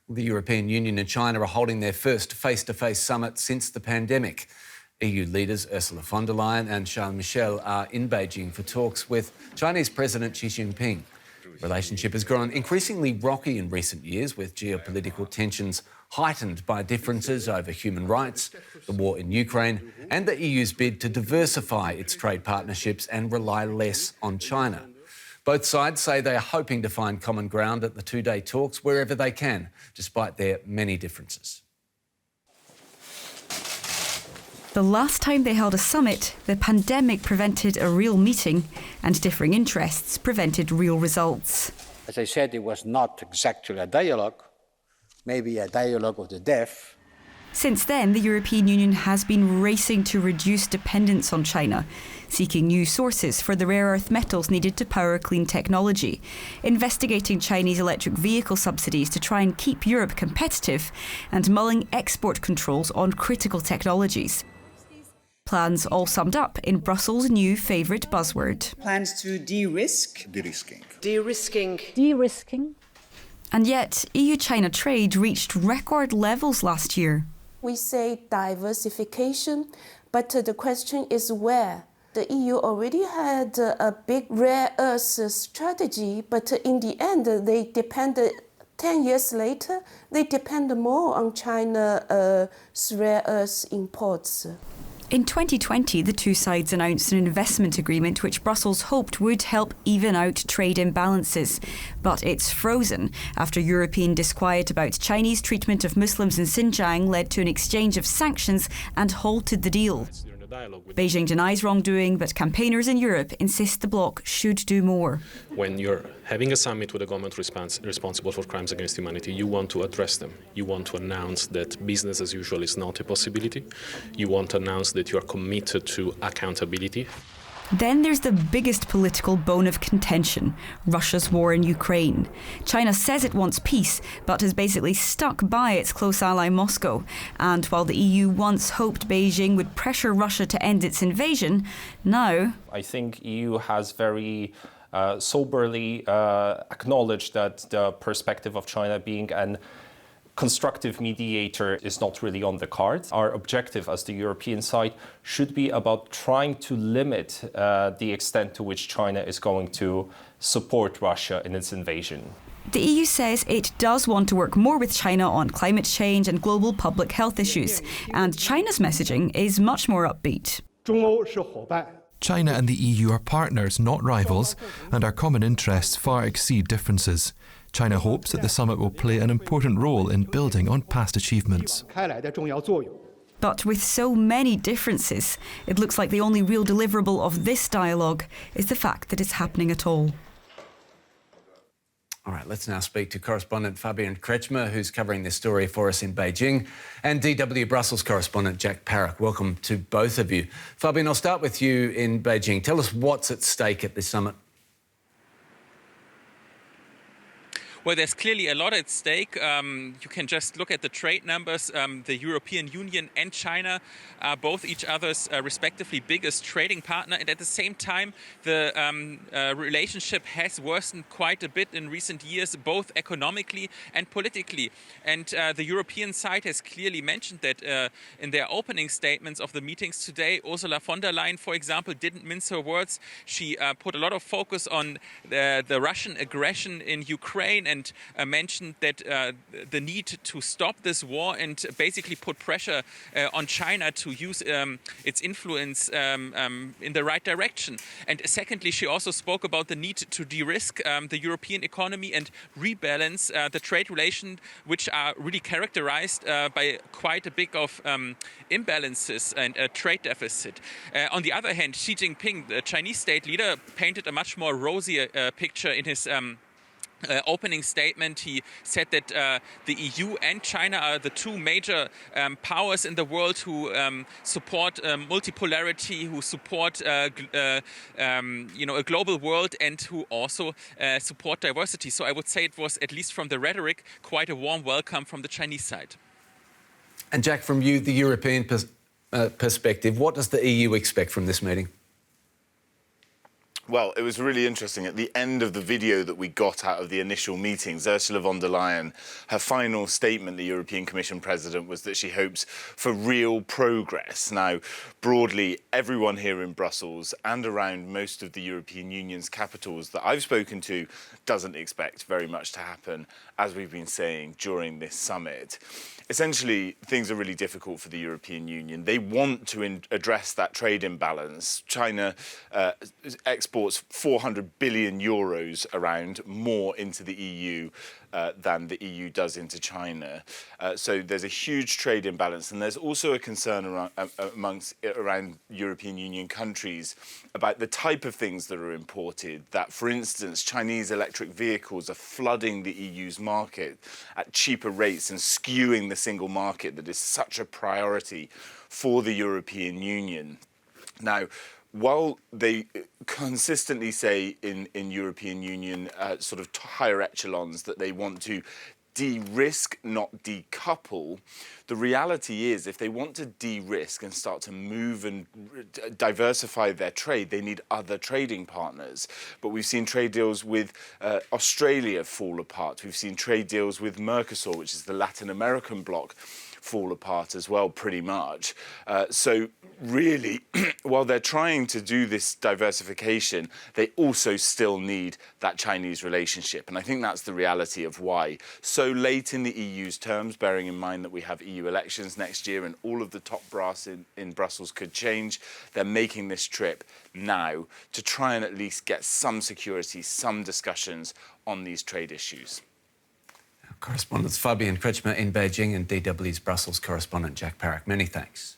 The European Union and China are holding their first face-to-face summit since the pandemic. EU leaders Ursula von der Leyen and Michel are in Beijing for talks with Chinese President Xi Jinping. The relationship has grown increasingly rocky in recent years, with geopolitical tensions heightened by differences over human rights, the war in Ukraine, and the EU's bid to diversify its trade partnerships and rely less on China. Both sides say they are hoping to find common ground at the two-day talks wherever they can, despite their many differences. The last time they held a summit, the pandemic prevented a real meeting and differing interests prevented real results. As I said, it was not exactly a dialogue, maybe a dialogue of the deaf. Since then, the European Union has been racing to reduce dependence on China, seeking new sources for the rare earth metals needed to power clean technology, investigating Chinese electric vehicle subsidies to try and keep Europe competitive, and mulling export controls on critical technologies. Plans all summed up in Brussels' new favourite buzzword. Plans to de-risk. De-risking. De-risking. De-risking. And yet, EU-China trade reached record levels last year. We say diversification, but the question is where? The EU already had a big rare earth strategy, but in the end, they depended 10 years later, they depend more on China's rare earth imports. In 2020, the two sides announced an investment agreement which Brussels hoped would help even out trade imbalances. But it's frozen after European disquiet about Chinese treatment of Muslims in Xinjiang led to an exchange of sanctions and halted the deal. Beijing denies wrongdoing, but campaigners in Europe insist the bloc should do more. When you're having a summit with a government responsible for crimes against humanity, you want to address them. You want to announce that business as usual is not a possibility. You want to announce that you are committed to accountability. Then there's the biggest political bone of contention, Russia's war in Ukraine. China says it wants peace, but is basically stuck by its close ally Moscow. And while the EU once hoped Beijing would pressure Russia to end its invasion, now... I think EU has very soberly acknowledged that the perspective of China being an constructive mediator is not really on the cards. Our objective as the European side should be about trying to limit the extent to which China is going to support Russia in its invasion. The EU says it does want to work more with China on climate change and global public health issues, and China's messaging is much more upbeat. China and the EU are partners, not rivals, and our common interests far exceed differences. China hopes that the summit will play an important role in building on past achievements. But with so many differences, it looks like the only real deliverable of this dialogue is the fact that it's happening at all. All right, let's now speak to correspondent Fabian Kretschmer, who's covering this story for us in Beijing, and DW Brussels correspondent Jack Parrock. Welcome to both of you. Fabian, I'll start with you in Beijing. Tell us what's at stake at this summit. Well, there's clearly a lot at stake. You can just look at the trade numbers. The European Union and China are both each other's respectively biggest trading partner. And at the same time, the relationship has worsened quite a bit in recent years, both economically and politically. And the European side has clearly mentioned that in their opening statements of the meetings today. Ursula von der Leyen, for example, didn't mince her words. She put a lot of focus on the Russian aggression in Ukraine and mentioned that the need to stop this war and basically put pressure on China to use its influence in the right direction. And secondly, she also spoke about the need to de-risk the European economy and rebalance the trade relations, which are really characterized by quite a bit of imbalances and a trade deficit. On the other hand, Xi Jinping, the Chinese state leader, painted a much more rosy picture in his opening statement. He said that the EU and China are the two major powers in the world who support multipolarity, who support a global world, and who also support diversity. So I would say it was, at least from the rhetoric, quite a warm welcome from the Chinese side. And Jack, from you, the European perspective, what does the EU expect from this meeting? Well, it was really interesting. At the end of the video that we got out of the initial meetings, Ursula von der Leyen, her final statement, the European Commission President, was that she hopes for real progress. Now, broadly, everyone here in Brussels and around most of the European Union's capitals that I've spoken to doesn't expect very much to happen, as we've been saying, during this summit. Essentially, things are really difficult for the European Union. They want to address that trade imbalance. China exports 400 billion euros around more into the EU than the EU does into China. So there's a huge trade imbalance, and there's also a concern around European Union countries about the type of things that are imported, that, for instance, Chinese electric vehicles are flooding the EU's market at cheaper rates and skewing the single market that is such a priority for the European Union. Now, while they consistently say in European Union sort of higher echelons that they want to de-risk, not decouple, the reality is if they want to de-risk and start to move and diversify their trade, they need other trading partners. But we've seen trade deals with Australia fall apart. We've seen trade deals with Mercosur, which is the Latin American bloc, fall apart as well, pretty much. So really, while they're trying to do this diversification, they also still need that Chinese relationship. And I think that's the reality of why so late in the EU's terms, bearing in mind that we have EU elections next year and all of the top brass in Brussels could change, they're making this trip now to try and at least get some security, some discussions on these trade issues. Correspondents Fabian Kretschmer in Beijing and DW's Brussels correspondent Jack Parrock. Many thanks.